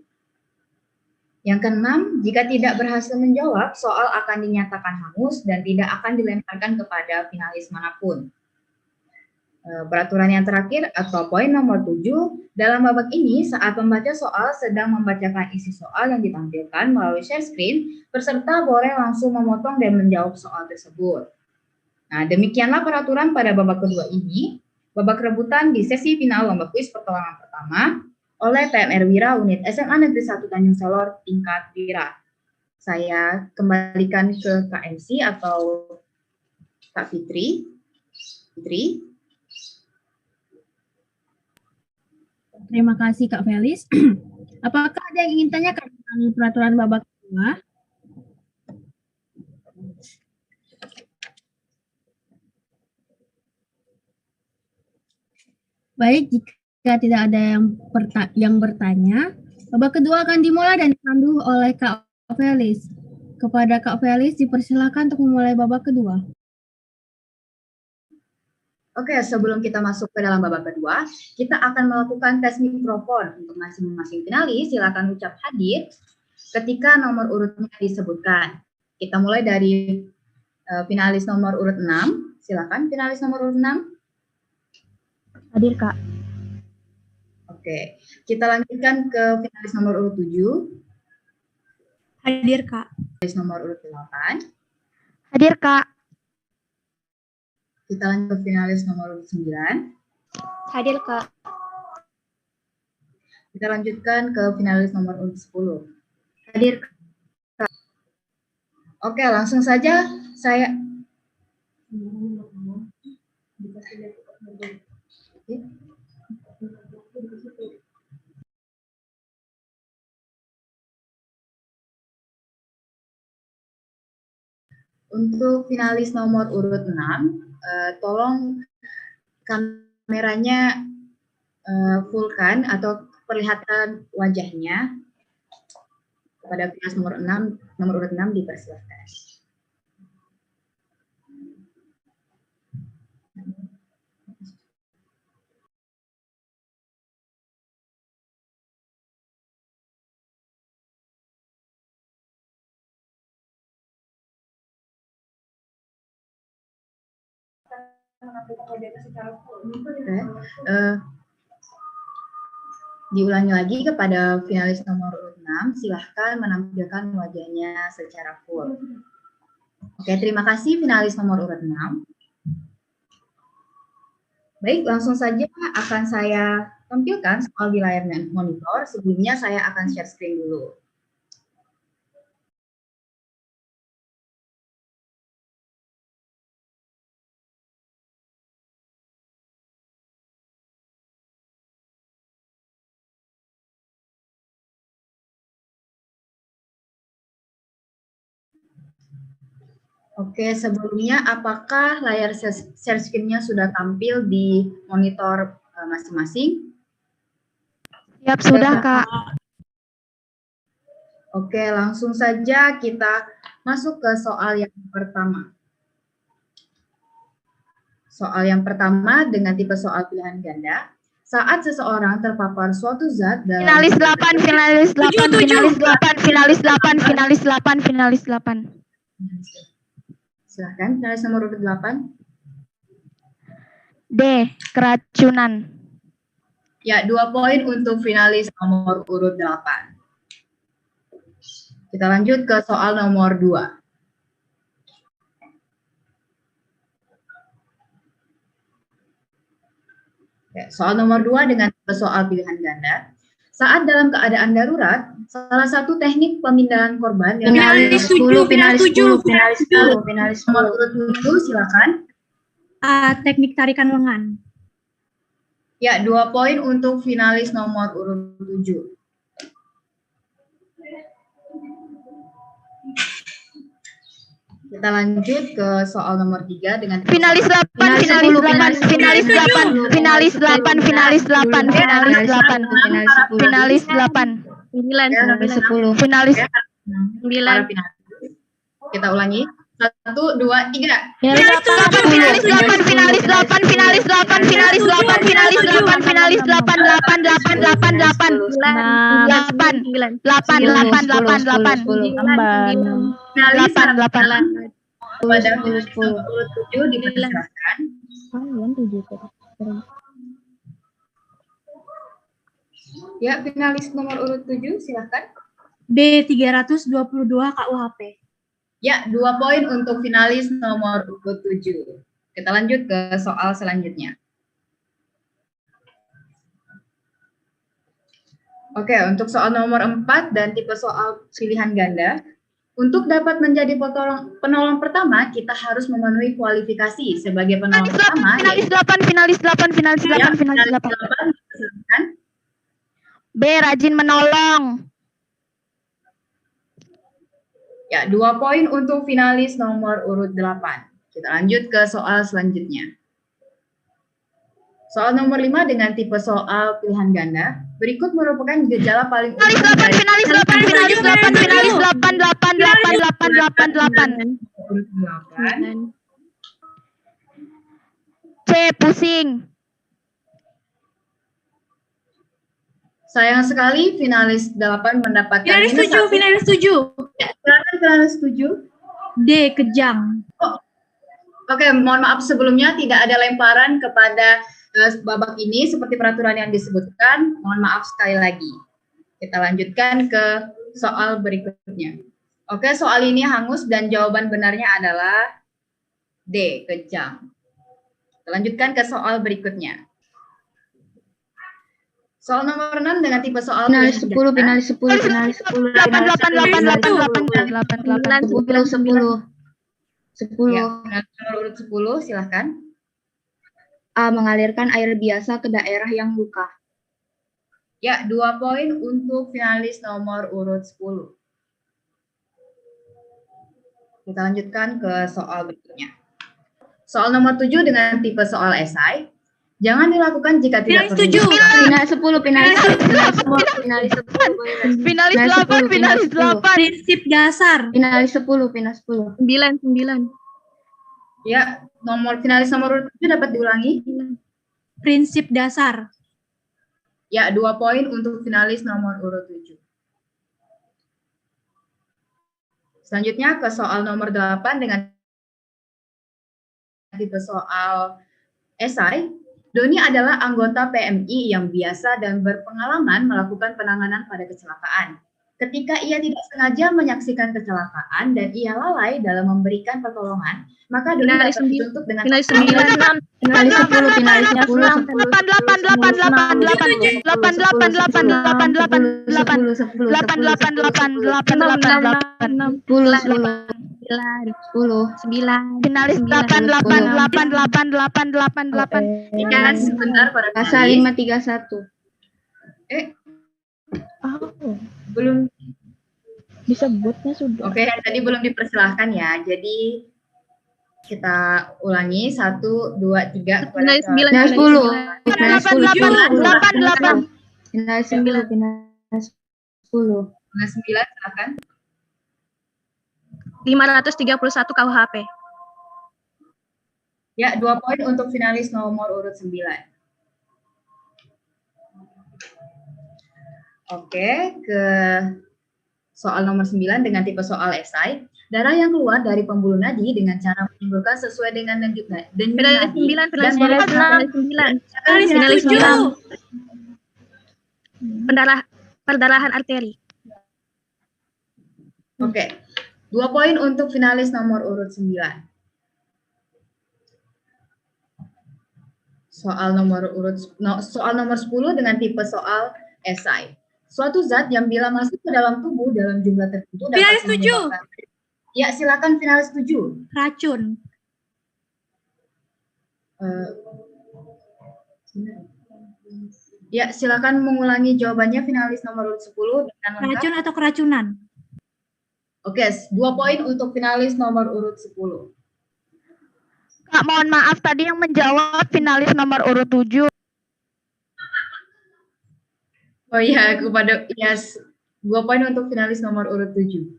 Yang keenam, jika tidak berhasil menjawab, soal akan dinyatakan hangus dan tidak akan dilemparkan kepada finalis manapun. Peraturan yang terakhir atau poin nomor 7, dalam babak ini saat pembaca soal sedang membacakan isi soal yang ditampilkan melalui share screen, peserta boleh langsung memotong dan menjawab soal tersebut. Nah, demikianlah peraturan pada babak kedua ini, babak rebutan di sesi final lomba kuis pertolongan pertama oleh PMR Wira Unit SMA Negeri 1 Tanjung Salor tingkat Wira. Saya kembalikan ke Kak MC atau Kak Fitri. Terima kasih Kak Felis. Apakah ada yang ingin tanyakan tentang peraturan babak kedua? Baik, jika tidak ada yang bertanya, babak kedua akan dimulai dan dipandu oleh Kak Felis. Kepada Kak Felis dipersilakan untuk memulai babak kedua. Oke, sebelum kita masuk ke dalam babak kedua, kita akan melakukan tes mikrofon. Untuk masing-masing finalis, silakan ucap hadir ketika nomor urutnya disebutkan. Kita mulai dari finalis nomor urut 6. Silakan finalis nomor urut 6. Hadir, Kak. Oke, kita lanjutkan ke finalis nomor urut 7. Hadir, Kak. Finalis nomor urut 8. Hadir, Kak. Kita lanjut ke finalis nomor urut 9. Hadir, Kak. Kita lanjutkan ke finalis nomor urut 10. Hadir, Kak. Oke, langsung saja saya... Untuk finalis nomor urut 6, tolong kameranya fullkan atau perlihatan wajahnya. Pada finalis nomor urut 6 dipersilakan. Diulangi lagi kepada finalis nomor urut 6, silahkan menampilkan wajahnya secara full. Oke, terima kasih finalis nomor urut 6. Baik, langsung saja akan saya tampilkan soal di layar monitor. Sebelumnya saya akan share screen dulu. Oke, sebelumnya apakah layar share screen-nya sudah tampil di monitor masing-masing? Siap, sudah, Kak. Oke, langsung saja kita masuk ke soal yang pertama. Soal yang pertama dengan tipe soal pilihan ganda. Saat seseorang terpapar suatu zat dalam... Finalis 8, finalis 8, finalis 8, finalis 8, finalis 8, finalis 8. Silahkan, finalis nomor urut 8. D. Keracunan. Ya, 2 poin untuk finalis nomor urut 8. Kita lanjut ke soal nomor 2. Oke, soal nomor 2 dengan soal pilihan ganda. Saat dalam keadaan darurat, salah satu teknik pemindahan korban yang Finalis 7, finalis 7, finalis nomor urut 7, silakan. Teknik tarikan lengan. Ya, 2 poin untuk finalis nomor urut 7. Kita lanjut ke soal nomor 3 dengan Finalis 8, finalis 8, finalis 8, finalis 8, finalis 8, finalis 8, finalis 8, finalis 10, finalis 9. Kita ulangi. 1, 2, 3. Finalis 8, finalis 8, finalis 8, finalis 8, finalis 8, finalis 8, finalis 8, 8, 8, 8, 8, 8, 8, 8, 8, 8, 7 dipersilakan. Ya, finalis nomor urut 7, silakan. B 322 KUHP. Ya, 2 poin untuk finalis nomor urut 7. Kita lanjut ke soal selanjutnya. Oke, untuk soal nomor 4 dan tipe soal pilihan ganda. Untuk dapat menjadi penolong pertama, kita harus memenuhi kualifikasi sebagai penolong pertama. Finalis 8, finalis 8, finalis 8, finalis 8. B. Rajin menolong. Ya, 2 poin untuk finalis nomor urut 8. Kita lanjut ke soal selanjutnya. Soal nomor 5 dengan tipe soal pilihan ganda. Berikut merupakan gejala paling umum. Finalis 8, finalis 8, finalis 8, 8, 8, 8, 8, 8. C. Pusing. Sayang sekali finalis 8 mendapatkan Finalis 7, finalis 7. Ya, silakan finalis 7. D. Kejang. Oke, mohon maaf sebelumnya tidak ada lemparan kepada babak ini seperti peraturan yang disebutkan. Mohon maaf sekali lagi. Kita lanjutkan ke soal berikutnya. Oke, soal ini hangus dan jawaban benarnya adalah D, kejam. Kita lanjutkan ke soal berikutnya. Soal nomor 6 dengan tipe soal Finalis 10, finalis 10, finalis 10, finalis 10, 10, 10. Ya, finalis nomor urut 10, silahkan. A. Mengalirkan air biasa ke daerah yang luka. Ya, 2 poin untuk finalis nomor urut 10. Kita lanjutkan ke soal berikutnya. Soal nomor 7 dengan tipe soal esai. Jangan dilakukan jika tidak perlu. Finalis 10, finalis 10, finalis 10, Finalis 8, finalis 8. Prinsip dasar. finalis 10, finalis 10. 9. Ya, finalis nomor urut 7 dapat diulangi. Prinsip dasar. Ya, 2 poin untuk finalis nomor urut 7. Selanjutnya ke soal nomor 8 dengan tipe soal esai. Doni adalah anggota PMI yang biasa dan berpengalaman melakukan penanganan pada kecelakaan. Ketika ia tidak sengaja menyaksikan kecelakaan dan ia lalai dalam memberikan pertolongan, maka Doni dapat dituntut dengan Finalis 10, finalis 10, finalis 10, Finalis 8. Ingat sebentar pada pasal 531. Belum Disebutnya sudah. Oke, tadi belum dipersilahkan ya. Jadi kita ulangi 1, 2, 3 kepada Finalis 10, finalis 10, 8. finalis 10, finalis 10. Nah, 9 silakan. 531 KUHP. Ya, 2 poin untuk finalis nomor urut 9. Oke, ke soal nomor 9 dengan tipe soal esai. Darah yang keluar dari pembuluh nadi dengan cara menimbulkan sesuai dengan denyut nadi. Finalis 7. Perdarahan arteri. Oke, 2 poin untuk finalis nomor urut 9. Soal nomor 10 dengan tipe soal esai. Suatu zat yang bila masuk ke dalam tubuh dalam jumlah tertentu dapat Finalis 7. menyebabkan. Ya, silakan finalis 7. Racun. Ya, silakan mengulangi jawabannya finalis nomor urut 10 dengan lengkap. Racun atau keracunan? Oke, 2 poin untuk finalis nomor urut 10. Kak, mohon maaf tadi yang menjawab finalis nomor urut 7. Oh iya, kepada 2 poin untuk finalis nomor urut 7.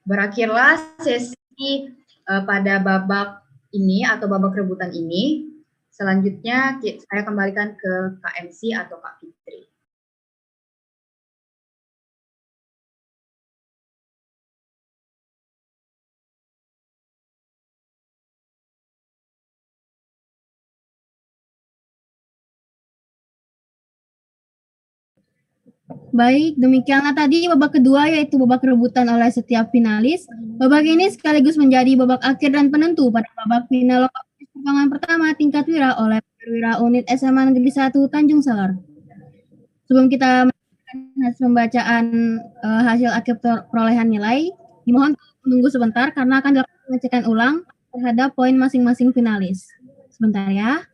Berakhirlah sesi pada babak ini atau babak rebutan ini. Selanjutnya saya kembalikan ke Kak MC atau Kak Fitri. Baik, demikianlah tadi babak kedua yaitu babak rebutan oleh setiap finalis. Babak ini sekaligus menjadi babak akhir dan penentu pada babak final pertemuan pertama tingkat wira oleh Perwira Unit SMA Negeri 1 Tanjung Salor. Sebelum kita hasil pembacaan hasil akhir perolehan nilai, dimohon menunggu sebentar karena akan dilakukan pengecekan ulang terhadap poin masing-masing finalis. Sebentar ya.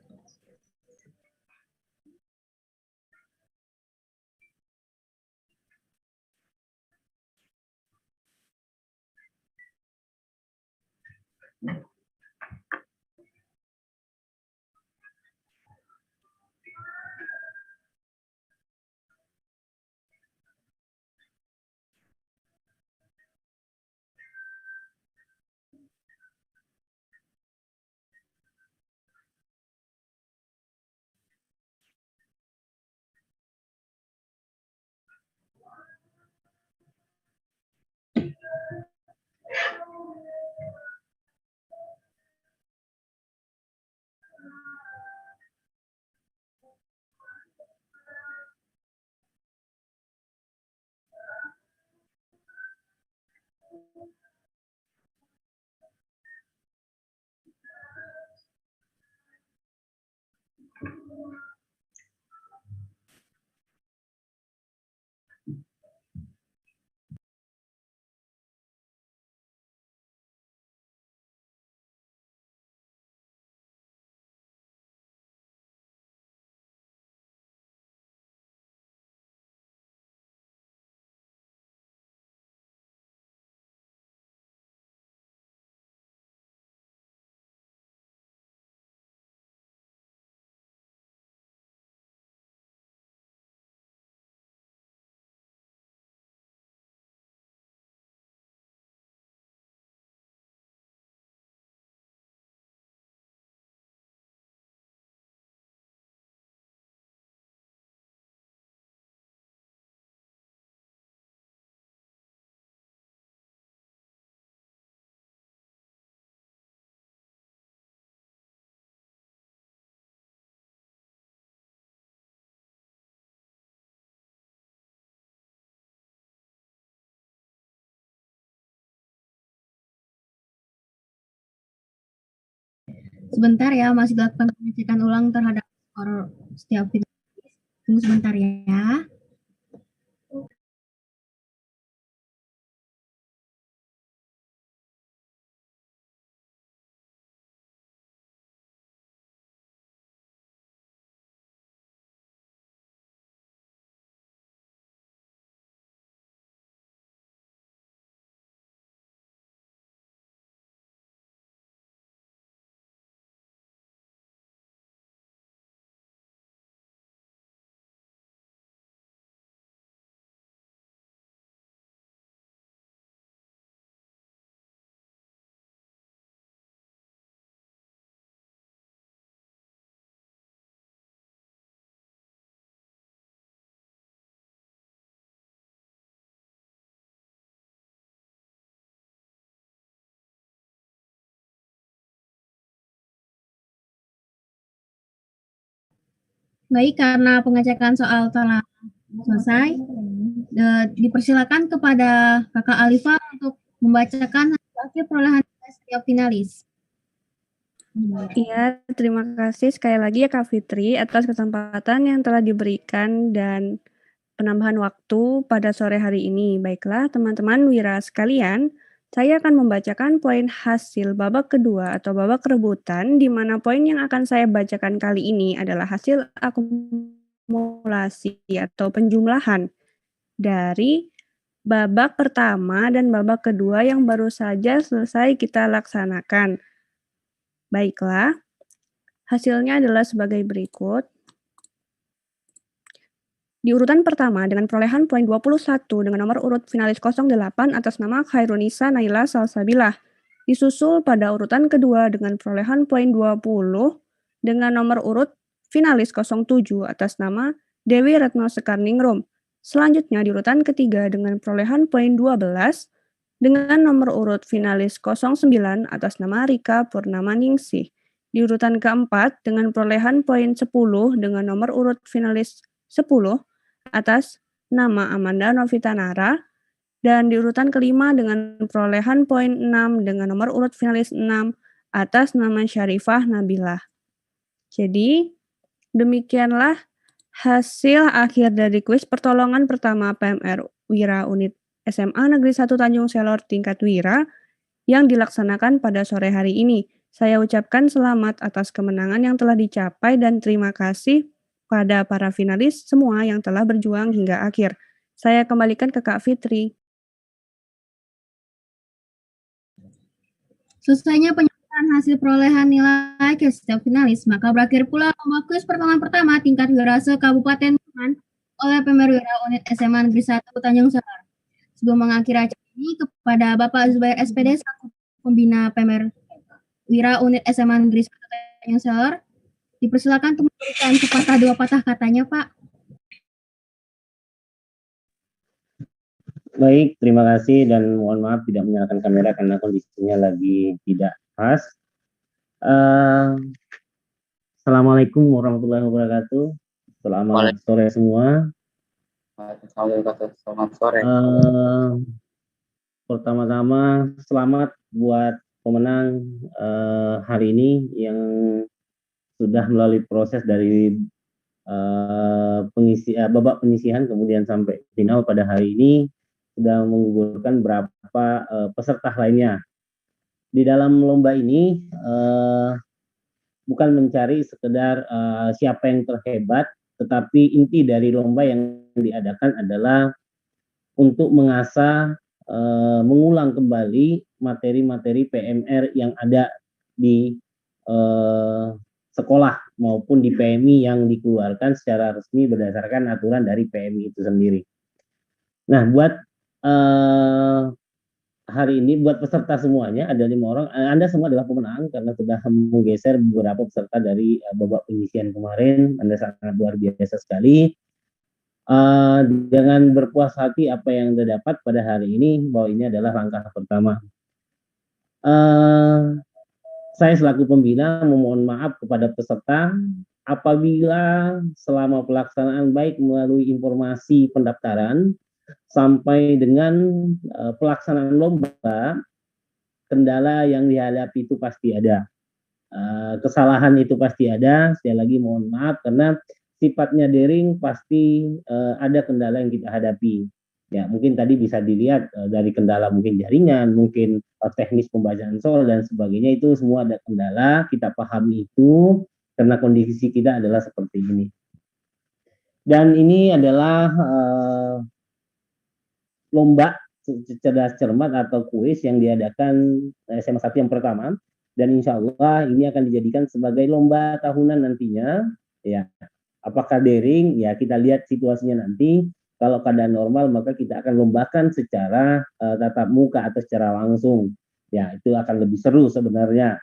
Sebentar ya, masih dilakukan pengecekan ulang terhadap skor setiap finalis. Tunggu sebentar ya. Baik, karena pengecekan soal telah selesai, dipersilakan kepada Kakak Alifa untuk membacakan hasil akhir perolehan setiap finalis. Iya, terima kasih sekali lagi ya Kak Fitri atas kesempatan yang telah diberikan dan penambahan waktu pada sore hari ini. Baiklah, teman-teman wira sekalian, saya akan membacakan poin hasil babak kedua atau babak rebutan, di mana poin yang akan saya bacakan kali ini adalah hasil akumulasi atau penjumlahan dari babak pertama dan babak kedua yang baru saja selesai kita laksanakan. Baiklah, hasilnya adalah sebagai berikut. Di urutan pertama dengan perolehan poin 21 dengan nomor urut finalis 08 atas nama Khairunisa Naila Salsabilah. Disusul pada urutan kedua dengan perolehan poin 20 dengan nomor urut finalis 07 atas nama Dewi Retno Sekarningrum. Selanjutnya di urutan ketiga dengan perolehan poin 12 dengan nomor urut finalis 09 atas nama Rika Purnama Ningsih. Di urutan keempat dengan perolehan poin 10 dengan nomor urut finalis 10 atas nama Amanda Novita Nara, dan di urutan kelima dengan perolehan poin 6 dengan nomor urut finalis 6 atas nama Syarifah Nabilah. Jadi, demikianlah hasil akhir dari kuis pertolongan pertama PMR Wira Unit SMA Negeri 1 Tanjung Selor tingkat Wira yang dilaksanakan pada sore hari ini. Saya ucapkan selamat atas kemenangan yang telah dicapai dan terima kasih pada para finalis semua yang telah berjuang hingga akhir. Saya kembalikan ke Kak Fitri. Selesainya penyampaian hasil perolehan nilai ke setiap finalis, maka berakhir pula lomba kuis pertolongan pertama tingkat wira se-Kabupaten Bulungan oleh PMR Wira Unit SMA Negeri 1 Tanjung Selor. Sebelum mengakhiri acara ini, kepada Bapak Zubair SPD selaku pembina PMR Wira Unit SMA Negeri 1 Tanjung Selor, dipersilakan untuk memberikan sepatah dua patah katanya, Pak. Baik, terima kasih dan mohon maaf tidak menyalakan kamera karena kondisinya lagi tidak pas. Assalamualaikum warahmatullahi wabarakatuh. Selamat sore semua. Selamat sore. Pertama-tama selamat buat pemenang hari ini yang sudah melalui proses dari babak penyisihan kemudian sampai final pada hari ini, sudah menggugurkan beberapa peserta lainnya. Di dalam lomba ini bukan mencari sekedar siapa yang terhebat, tetapi inti dari lomba yang diadakan adalah untuk mengasah, mengulang kembali materi-materi PMR yang ada di sekolah maupun di PMI yang dikeluarkan secara resmi berdasarkan aturan dari PMI itu sendiri. Nah, buat hari ini, buat peserta semuanya, ada 5 orang, Anda semua adalah pemenang karena sudah menggeser beberapa peserta dari babak penyisihan kemarin. Anda sangat luar biasa sekali. Dengan berpuas hati apa yang Anda dapat pada hari ini, bahwa ini adalah langkah pertama. Saya selaku pembina memohon maaf kepada peserta apabila selama pelaksanaan baik melalui informasi pendaftaran sampai dengan pelaksanaan lomba, kendala yang dihadapi itu pasti ada. kesalahan itu pasti ada. Sekali lagi mohon maaf karena sifatnya daring pasti ada kendala yang kita hadapi. Ya, mungkin tadi bisa dilihat dari kendala mungkin jaringan, mungkin teknis pembacaan soal dan sebagainya, itu semua ada kendala, kita pahami itu karena kondisi kita adalah seperti ini. Dan ini adalah lomba cerdas cermat atau kuis yang diadakan SMA 1 yang pertama, dan insya Allah ini akan dijadikan sebagai lomba tahunan nantinya. Ya, apakah daring? Ya, kita lihat situasinya nanti. Kalau keadaan normal maka kita akan lombakan secara tatap muka atau secara langsung. Ya, itu akan lebih seru sebenarnya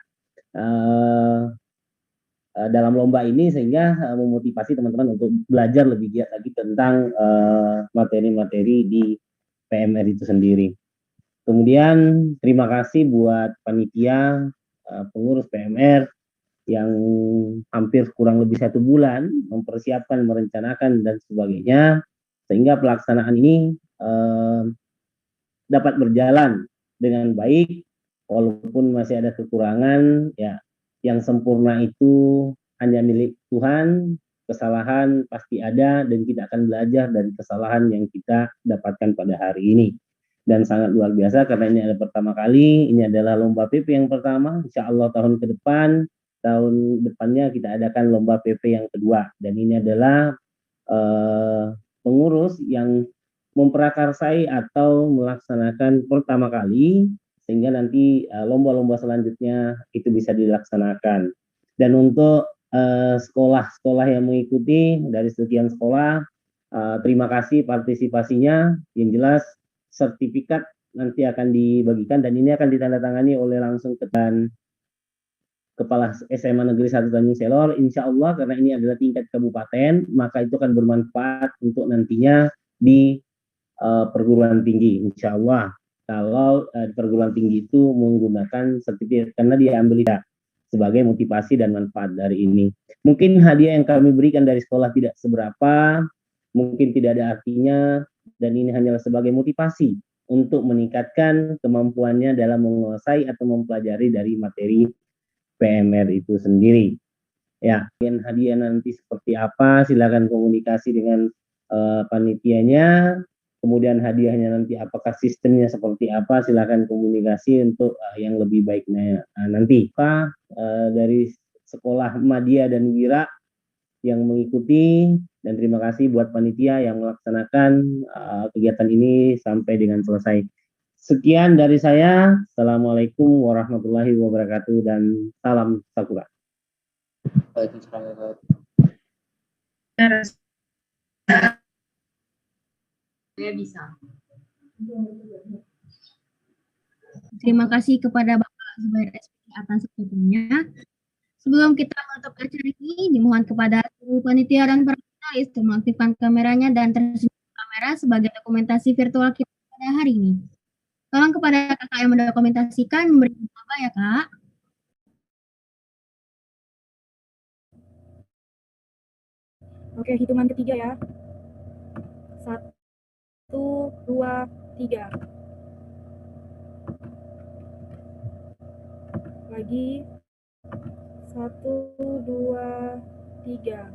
dalam lomba ini, sehingga memotivasi teman-teman untuk belajar lebih giat lagi tentang materi-materi di PMR itu sendiri. Kemudian terima kasih buat panitia, pengurus PMR yang hampir kurang lebih 1 bulan mempersiapkan, merencanakan dan sebagainya, sehingga pelaksanaan ini dapat berjalan dengan baik walaupun masih ada kekurangan. Ya, yang sempurna itu hanya milik Tuhan, kesalahan pasti ada dan kita akan belajar dari kesalahan yang kita dapatkan pada hari ini. Dan sangat luar biasa karena ini adalah pertama kali, ini adalah lomba PP yang pertama. Insya Allah tahun depannya kita adakan lomba PP yang kedua, dan ini adalah pengurus yang memprakarsai atau melaksanakan pertama kali, sehingga nanti lomba-lomba selanjutnya itu bisa dilaksanakan. Dan untuk sekolah-sekolah yang mengikuti dari sekian sekolah, terima kasih partisipasinya. Yang jelas sertifikat nanti akan dibagikan dan ini akan ditandatangani oleh langsung Kepala SMA Negeri 1 Tanjung Selor, insya Allah, karena ini adalah tingkat kabupaten, maka itu akan bermanfaat untuk nantinya di perguruan tinggi, insya Allah. Kalau perguruan tinggi itu menggunakan sertifikat, karena dia ambil sebagai motivasi dan manfaat dari ini. Mungkin hadiah yang kami berikan dari sekolah tidak seberapa, mungkin tidak ada artinya, dan ini hanyalah sebagai motivasi untuk meningkatkan kemampuannya dalam menguasai atau mempelajari dari materi PMR itu sendiri. Ya, hadiah nanti seperti apa, silakan komunikasi dengan panitianya. Kemudian hadiahnya nanti apakah sistemnya seperti apa, silakan komunikasi untuk yang lebih baiknya nanti. Dari sekolah Madya dan Wira yang mengikuti, dan terima kasih buat panitia yang melaksanakan kegiatan ini sampai dengan selesai. Sekian dari saya. Assalamualaikum warahmatullahi wabarakatuh dan salam Sakura. Saya bisa. Terima kasih kepada Bapak Zubair SPK atas waktunya. Sebelum kita menutup acara ini, dimohon kepada seluruh panitia dan para panelis untuk mengaktifkan kameranya dan tersenyum kamera sebagai dokumentasi virtual kita pada hari ini. Tolong kepada kakak yang mendokumentasikan memberi apa ya, Kak? Oke, hitungan ketiga ya. 1, 2, 3. Lagi. 1, 2, 3.